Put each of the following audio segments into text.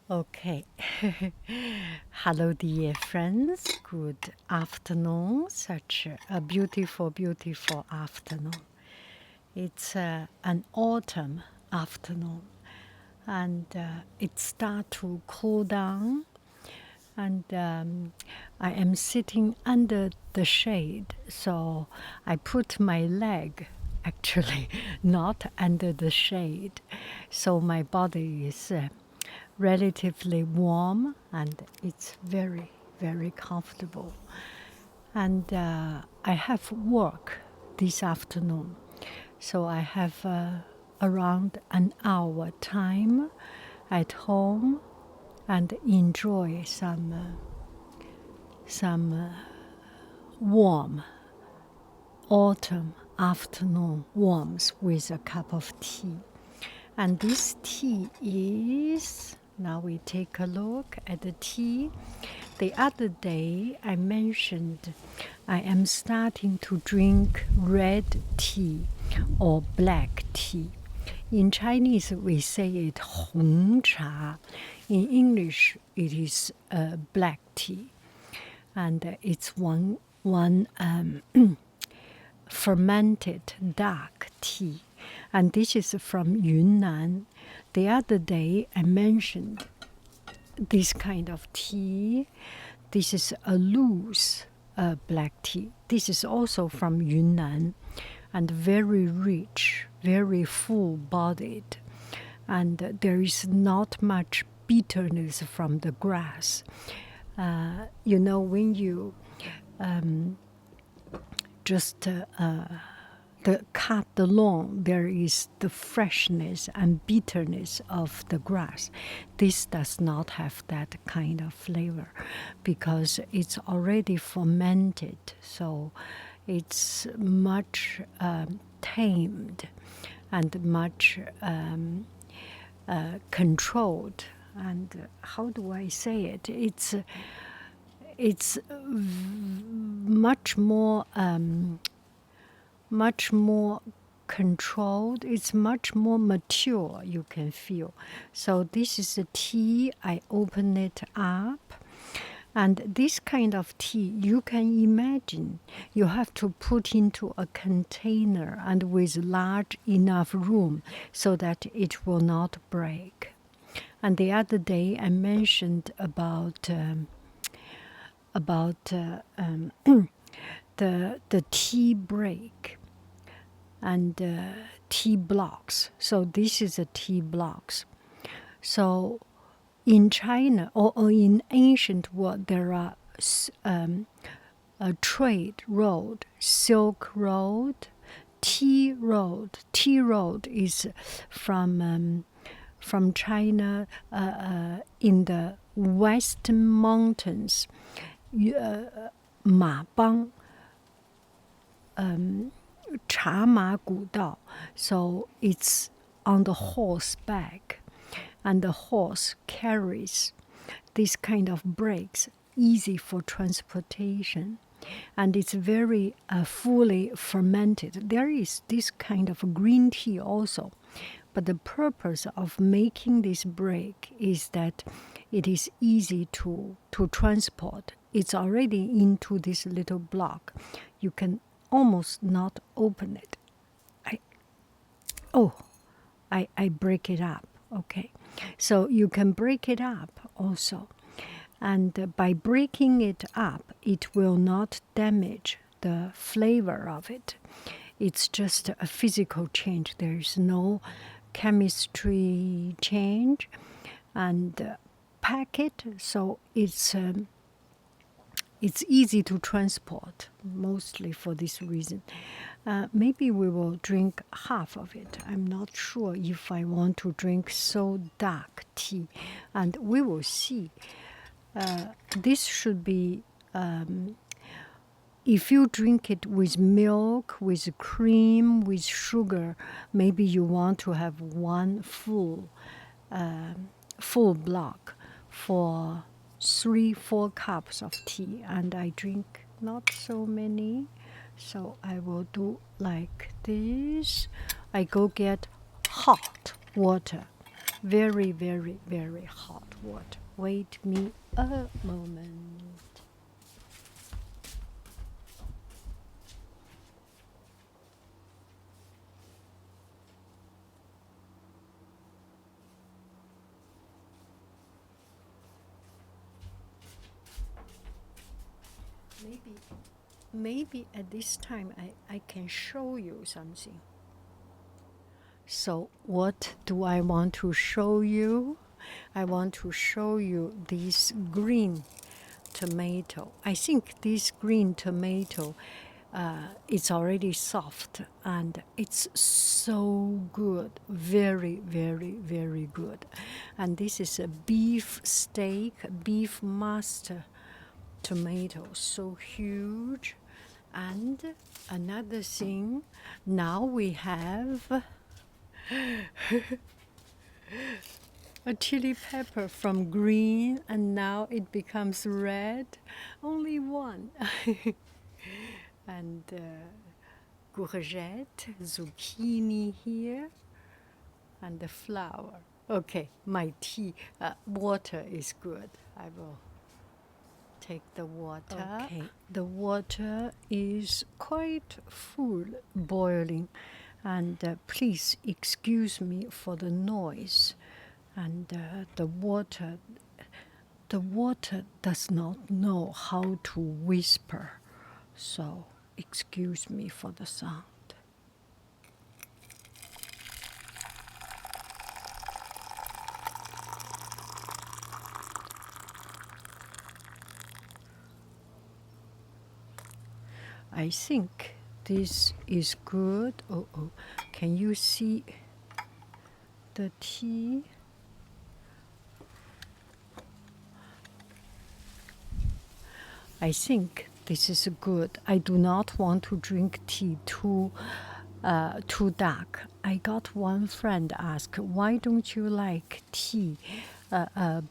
Okay. Hello, dear friends. Good afternoon. Such a beautiful, beautiful afternoon. It's an autumn afternoon, and it starts to cool down. And I am sitting under the shade, so I put my leg actually not under the shade, so my body is relatively warm and it's very, very comfortable. And I have work this afternoon, so I have around an hour time at home and enjoy some warm autumn afternoon warmth with a cup of tea. And this tea is, now we take a look at the tea. The other day I mentioned I am starting to drink red tea or black tea. In Chinese we say it 红茶. In English it is black tea. And it's one fermented dark tea. And this is from Yunnan. The other day I mentioned this kind of tea. This is a loose black tea. This is also from Yunnan and very rich, very full-bodied. And there is not much bitterness from the grass. When you just cut the lawn, there is the freshness and bitterness of the grass. This does not have that kind of flavor because it's already fermented, so it's much tamed and much controlled. And how do I say it? It's much more controlled. It's much more mature, you can feel. So this is a tea. I open it up. And this kind of tea, you can imagine, you have to put into a container and with large enough room so that it will not break. And the other day I mentioned about the tea break and tea blocks. So this is a tea blocks. So in China or in ancient world, there are a trade road, Silk Road, Tea Road. Tea Road is from China in the Western Mountains, Mabang, 茶马古道. So it's on the horseback, and the horse carries this kind of brakes, easy for transportation. And it's very fully fermented. There is this kind of green tea also. But the purpose of making this break is that it is easy to transport. It's already into this little block. You can almost not open it. I break it up. Okay. So you can break it up also. And by breaking it up, it will not damage the flavor of it. It's just a physical change. There is no chemistry change. And pack it so it's easy to transport, mostly for this reason. Maybe we will drink half of it. I'm not sure if I want to drink so dark tea. And we will see. This should be, if you drink it with milk, with cream, with sugar, maybe you want to have one full block for 3-4 cups of tea. And I drink not so many. So I will do like this. I go get hot water Very, very, very hot water. Wait me a moment. Maybe at this time I can show you something. So what do I want to show you? I want to show you this green tomato. I think this green tomato it's already soft and it's so good. Very, very, very good. And this is a beef steak, beef master tomato, so huge. And another thing, now we have a chili pepper from green and now it becomes red. Only one. And courgette, zucchini here, and the flour. Okay, my tea, water is good. I will take the water. Okay, the water is quite full, boiling, and please excuse me for the noise. And the water does not know how to whisper, so excuse me for the sound. I think this is good. Oh, can you see the tea? I think this is good. I do not want to drink tea too dark. I got one friend ask, why don't you like tea,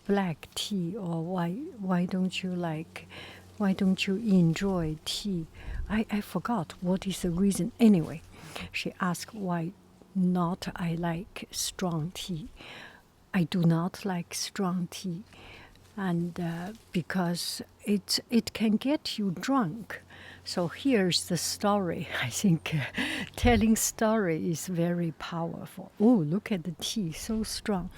black tea, or why don't you enjoy tea? I forgot what is the reason. Anyway, she asked why not I like strong tea. I do not like strong tea, and because it can get you drunk. So here's the story. I think telling story is very powerful. Oh, look at the tea, so strong.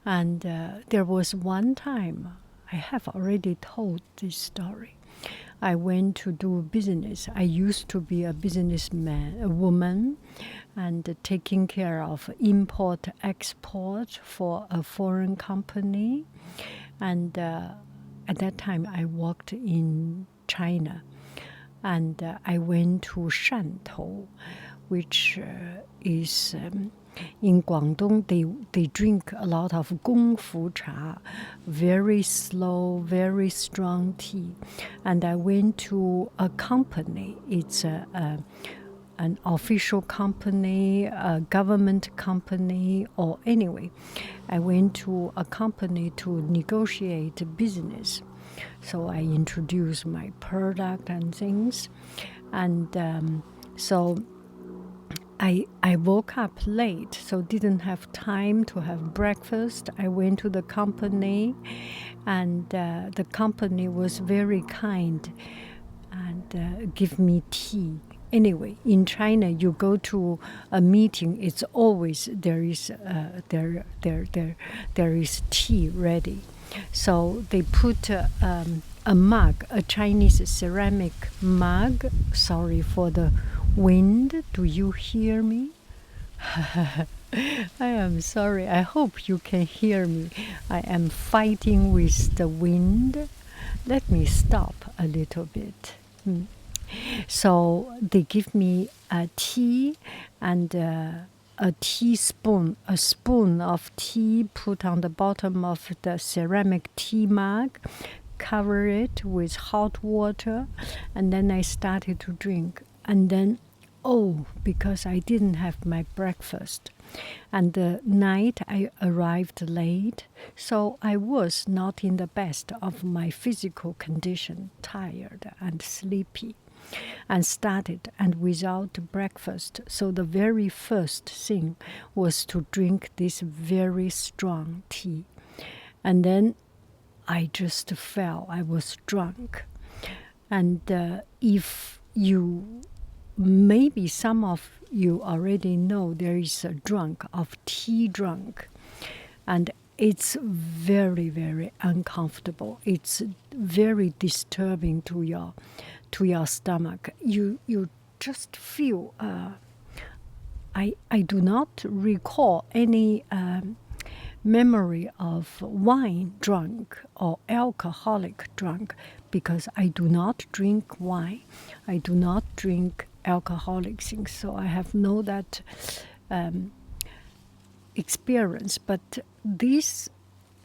And there was one time, I have already told this story. I went to do business. I used to be a businessman, a woman, and taking care of import export for a foreign company. And at that time, I worked in China, and I went to Shantou, which is in Guangdong. They drink a lot of gongfu cha, very slow, very strong tea. And I went to a company. It's an official company, a government company, or anyway, I went to a company to negotiate business. So I introduced my product and things. And so I woke up late, so didn't have time to have breakfast. I went to the company, and the company was very kind and give me tea. Anyway, in China, you go to a meeting, it's always there is tea ready. So they put a mug, a Chinese ceramic mug. Sorry for the wind. Do you hear me? I am sorry. I hope you can hear me. I am fighting with the wind. Let me stop a little bit. So they give me a tea and a teaspoon, a spoon of tea put on the bottom of the ceramic tea mug, cover it with hot water, and then I started to drink. And then, because I didn't have my breakfast. And the night I arrived late, so I was not in the best of my physical condition, tired and sleepy. and started, and without breakfast. So the very first thing was to drink this very strong tea. And then I just fell. I was drunk. And if you, maybe some of you already know, there is a drunk of tea drunk. And it's very, very uncomfortable. It's very disturbing to your stomach. You just feel. I do not recall any memory of wine drunk or alcoholic drunk, because I do not drink wine. I do not drink alcoholic things, so I have no that experience. But this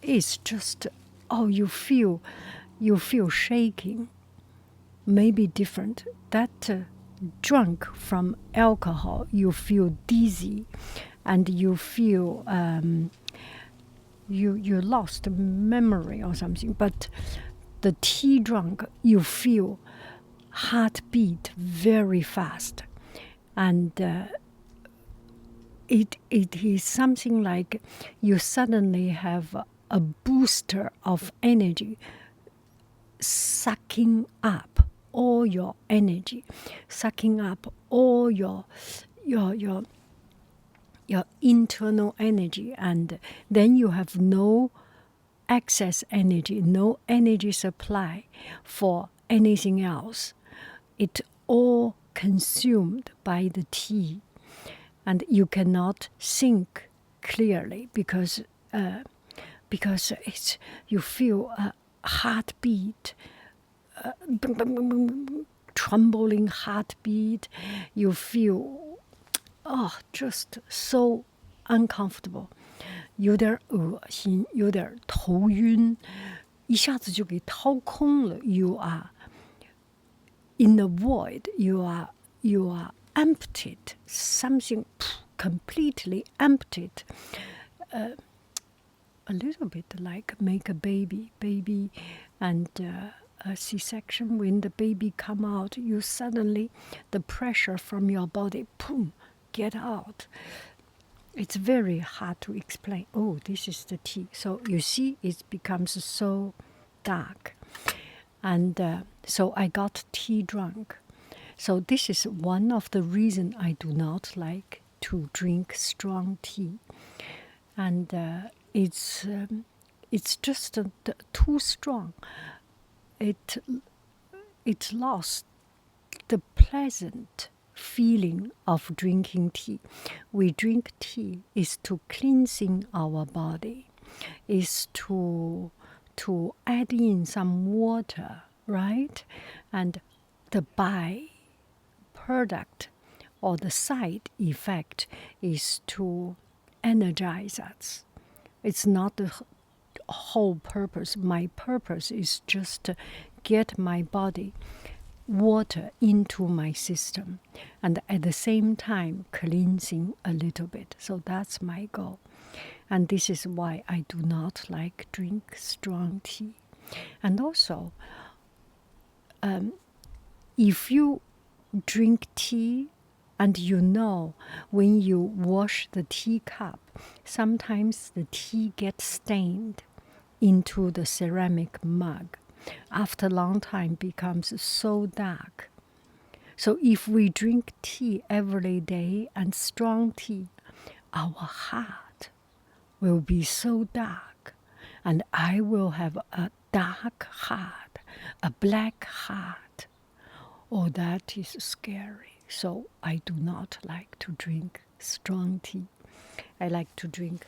is just, oh, you feel shaking, maybe different. That drunk from alcohol, you feel dizzy, and you feel you lost memory or something. But the tea drunk, you feel heartbeat very fast, and it is something like you suddenly have a booster of energy sucking up all your energy, sucking up all your internal energy, and then you have no excess energy, no energy supply for anything else. It all consumed by the tea, and you cannot think clearly because it's, you feel a heartbeat, trembling heartbeat. You feel just so uncomfortable， 有点恶心，有点头晕，一下子就给掏空了。You are in the void. You are emptied. Something completely emptied. A little bit like make a baby, and a C-section. When the baby come out, you suddenly, the pressure from your body, boom, get out. It's very hard to explain. Oh, this is the tea. So you see, it becomes so dark. And so I got tea drunk. So this is one of the reasons I do not like to drink strong tea. And it's just too strong. It lost the pleasant feeling of drinking tea. We drink tea is to cleansing our body, is to add in some water, right? And the byproduct or the side effect is to energize us. It's not the whole purpose. My purpose is just to get my body water into my system, and at the same time cleansing a little bit. So that's my goal. And this is why I do not like drink strong tea. And also, if you drink tea and you know when you wash the teacup, sometimes the tea gets stained into the ceramic mug. After a long time becomes so dark. So if we drink tea every day and strong tea, our heart will be so dark, and I will have a dark heart, a black heart. Oh, that is scary. So I do not like to drink strong tea. I like to drink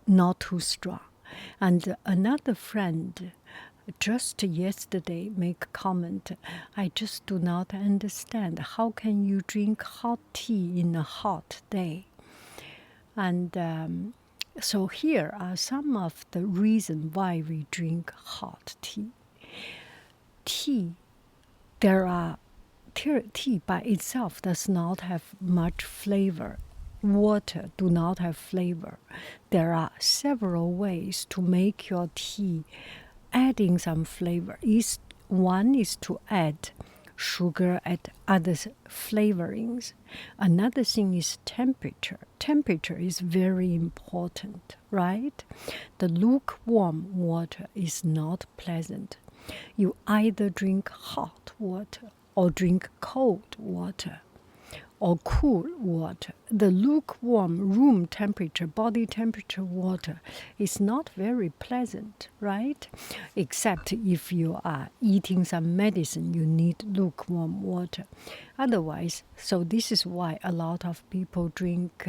not too strong. And another friend just yesterday make a comment, I just do not understand. How can you drink hot tea in a hot day? And so here are some of the reasons why we drink hot tea. Tea by itself does not have much flavor. Water do not have flavor. There are several ways to make your tea adding some flavor. One is to add sugar, add other flavorings. Another thing is temperature. Temperature is very important, right? The lukewarm water is not pleasant. You either drink hot water or drink cold water or cool water. The lukewarm room temperature, body temperature water is not very pleasant, right? Except if you are eating some medicine, you need lukewarm water. Otherwise, so this is why a lot of people drink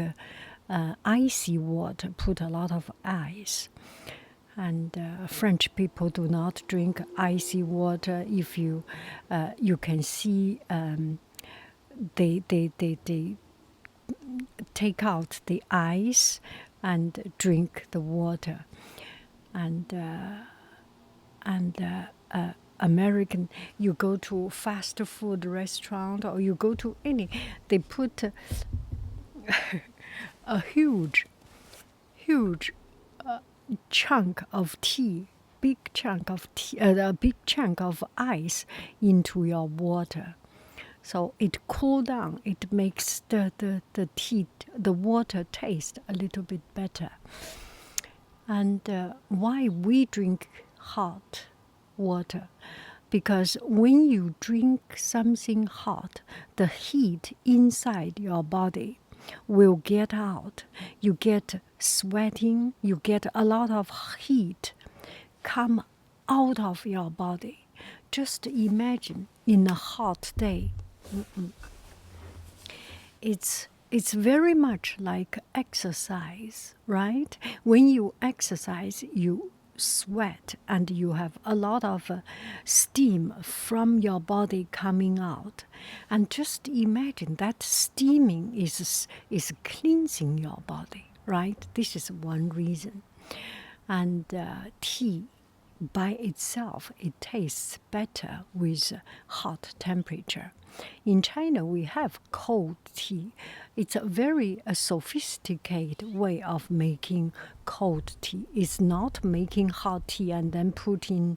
icy water, put a lot of ice. And French people do not drink icy water. If you can see they take out the ice and drink the water. And American, you go to fast food restaurant or you go to any, they put a huge chunk of tea, big chunk of tea, a big chunk of ice into your water. So it cool down. It makes the tea, the water taste a little bit better. And why we drink hot water? Because when you drink something hot, the heat inside your body will get out. You get sweating. You get a lot of heat come out of your body. Just imagine in a hot day. It's very much like exercise, right? When you exercise, you sweat and you have a lot of steam from your body coming out. And just imagine that steaming is cleansing your body, right? This is one reason. And tea by itself, it tastes better with hot temperature. In China, we have cold tea. It's a very sophisticated way of making cold tea. It's not making hot tea and then put in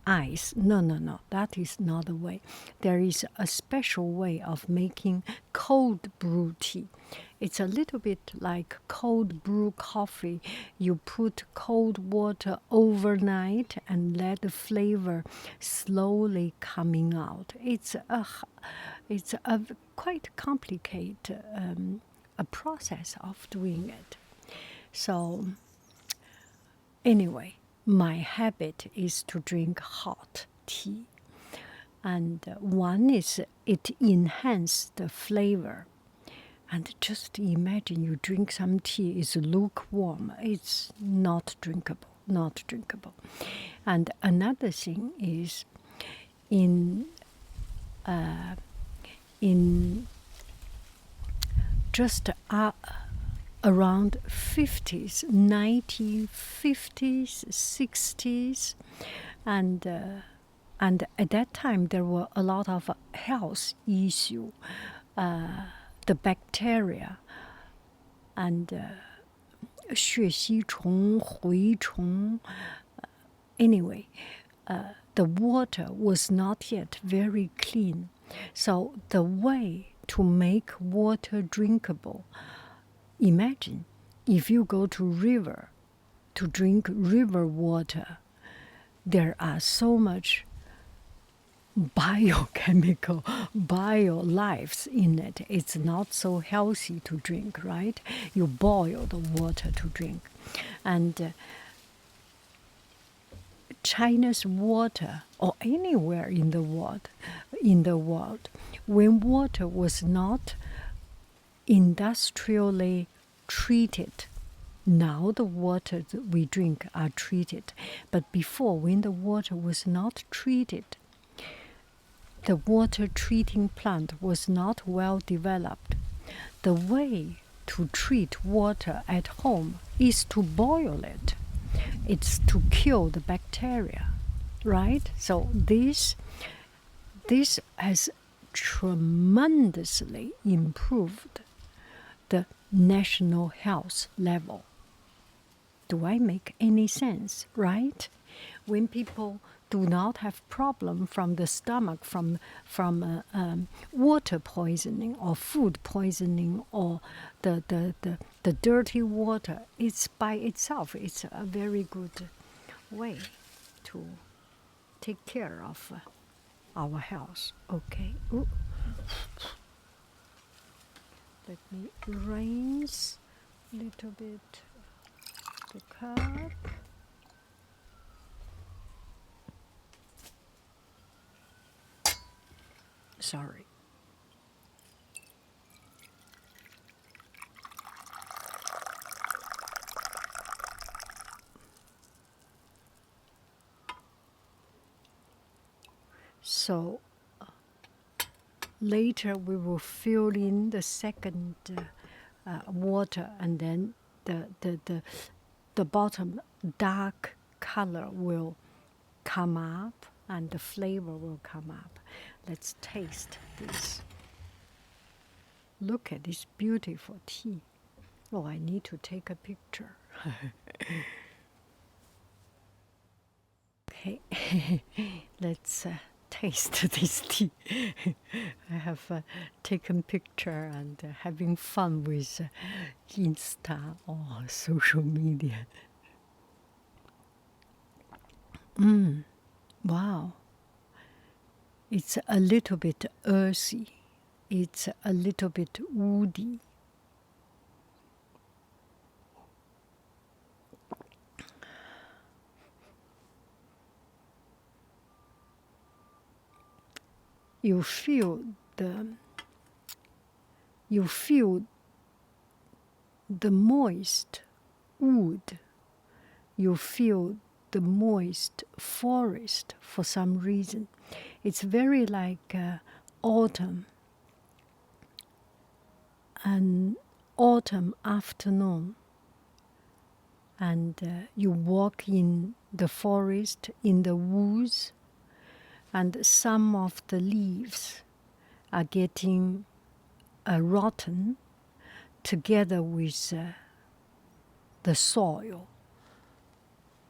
ice. No. That is not the way. There is a special way of making cold brew tea. It's a little bit like cold brew coffee. You put cold water overnight and let the flavor slowly coming out. It's a quite complicated a process of doing it. So anyway, my habit is to drink hot tea. And one is it enhances the flavor. And just imagine you drink some tea, it's lukewarm. It's not drinkable. And another thing is in just around 50s, 1950s, 60s, and at that time there were a lot of health issues. The bacteria and 血吸虫, 蛔虫. Anyway, the water was not yet very clean. So the way to make water drinkable, imagine if you go to river to drink river water, there are so much biochemical, bio lives in it. It's not so healthy to drink, right? You boil the water to drink. And China's water, or anywhere in the world, when water was not industrially treated, now the water that we drink are treated. But before, when the water was not treated, the water treating plant was not well developed. The way to treat water at home is to boil it. It's to kill the bacteria, right? So this has tremendously improved the national health level. Do I make any sense, right? When people do not have problem from the stomach, from water poisoning or food poisoning or the dirty water, it's by itself. It's a very good way to take care of our health. Okay. Ooh. Let me rinse a little bit the cup. Sorry. So later we will fill in the second water, and then the bottom dark color will come up and the flavor will come up. Let's taste this. Look at this beautiful tea. Oh, I need to take a picture. Okay, let's taste this tea. I have taken picture and having fun with Insta or social media. Wow. It's a little bit earthy. It's a little bit woody. You feel the moist wood. You feel the moist forest for some reason. It's very like autumn, an autumn afternoon, and you walk in the forest, in the woods, and some of the leaves are getting rotten together with the soil,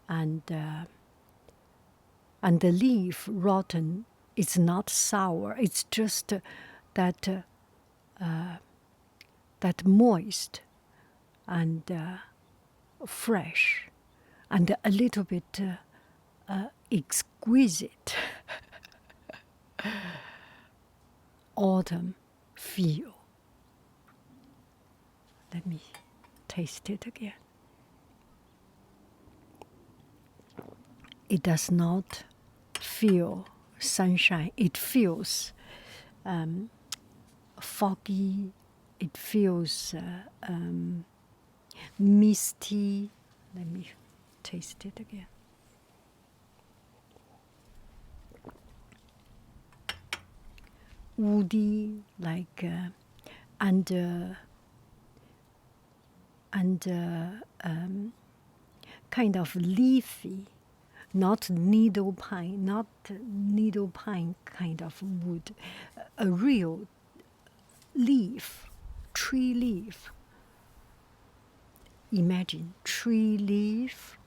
and the leaf rotten is not sour. It's just that moist and fresh and a little bit exquisite autumn feel. Let me taste it again. It does not feel sunshine. It feels foggy. It feels misty. Let me taste it again. Woody, like kind of leafy, not needle pine kind of wood, a real leaf, tree leaf. Imagine tree leaf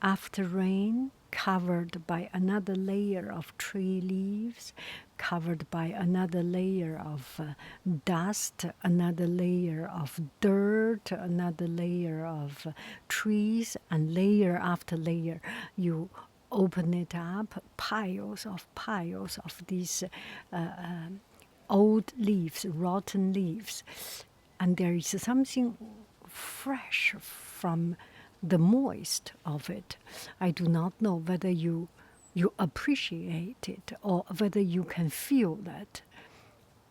after rain, covered by another layer of tree leaves, covered by another layer of dust, another layer of dirt, another layer of trees, and layer after layer. You open it up, piles of these old leaves, rotten leaves, and there is something fresh from the moist of it. I do not know whether you appreciate it or whether you can feel that.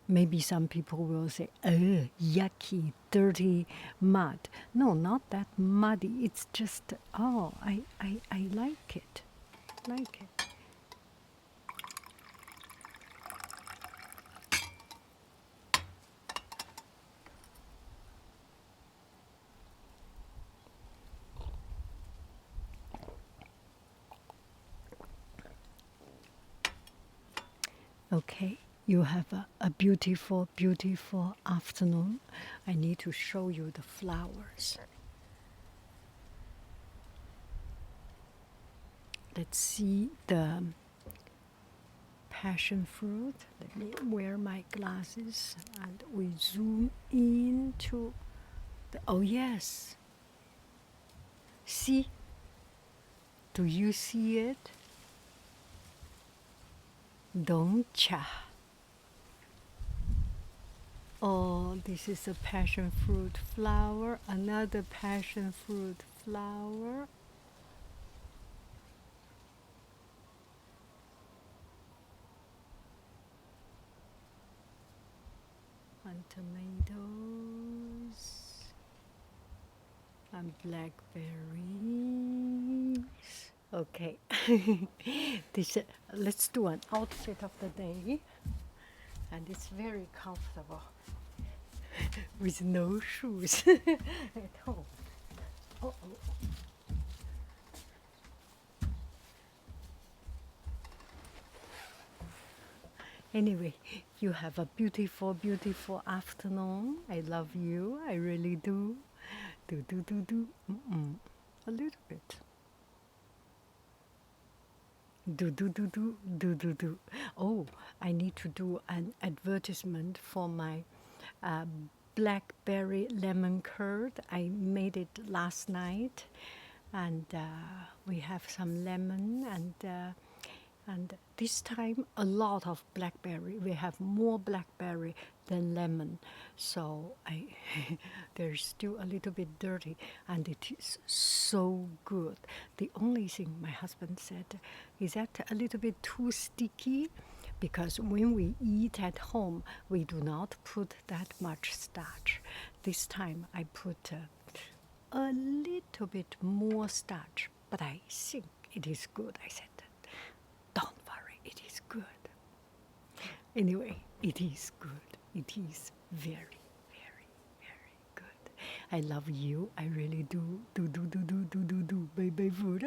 Maybe some people will say, "Oh, yucky, dirty mud." No, not that muddy. It's just, oh, I like it. Like it. Okay, you have a beautiful, beautiful afternoon. I need to show you the flowers. let's see the passion fruit. Let me wear my glasses and we zoom into the, oh yes. See? Do you see it? Doncha. Oh, this is a passion fruit flower, another passion fruit flower. And tomatoes. And blackberries. Okay, this, let's do an outfit of the day. And it's very comfortable with no shoes at home. Oh, oh. Anyway, you have a beautiful, beautiful afternoon. I love you. I really do. Do, do, do, do. A little bit. Do, do, do, do, do, do, do. Oh, I need to do an advertisement for my blackberry lemon curd. I made it last night, and we have some lemon, and this time a lot of blackberry. We have more blackberry than lemon, so I they're still a little bit dirty, and it is so good. The only thing my husband said is that a little bit too sticky, because when we eat at home, we do not put that much starch. This time I put a little bit more starch, but I think it is good. I said, don't worry, it is good. Anyway, it is good. It is very, very, very good. I love you. I really do. Do, do, do, do, do, do, do. Baby food.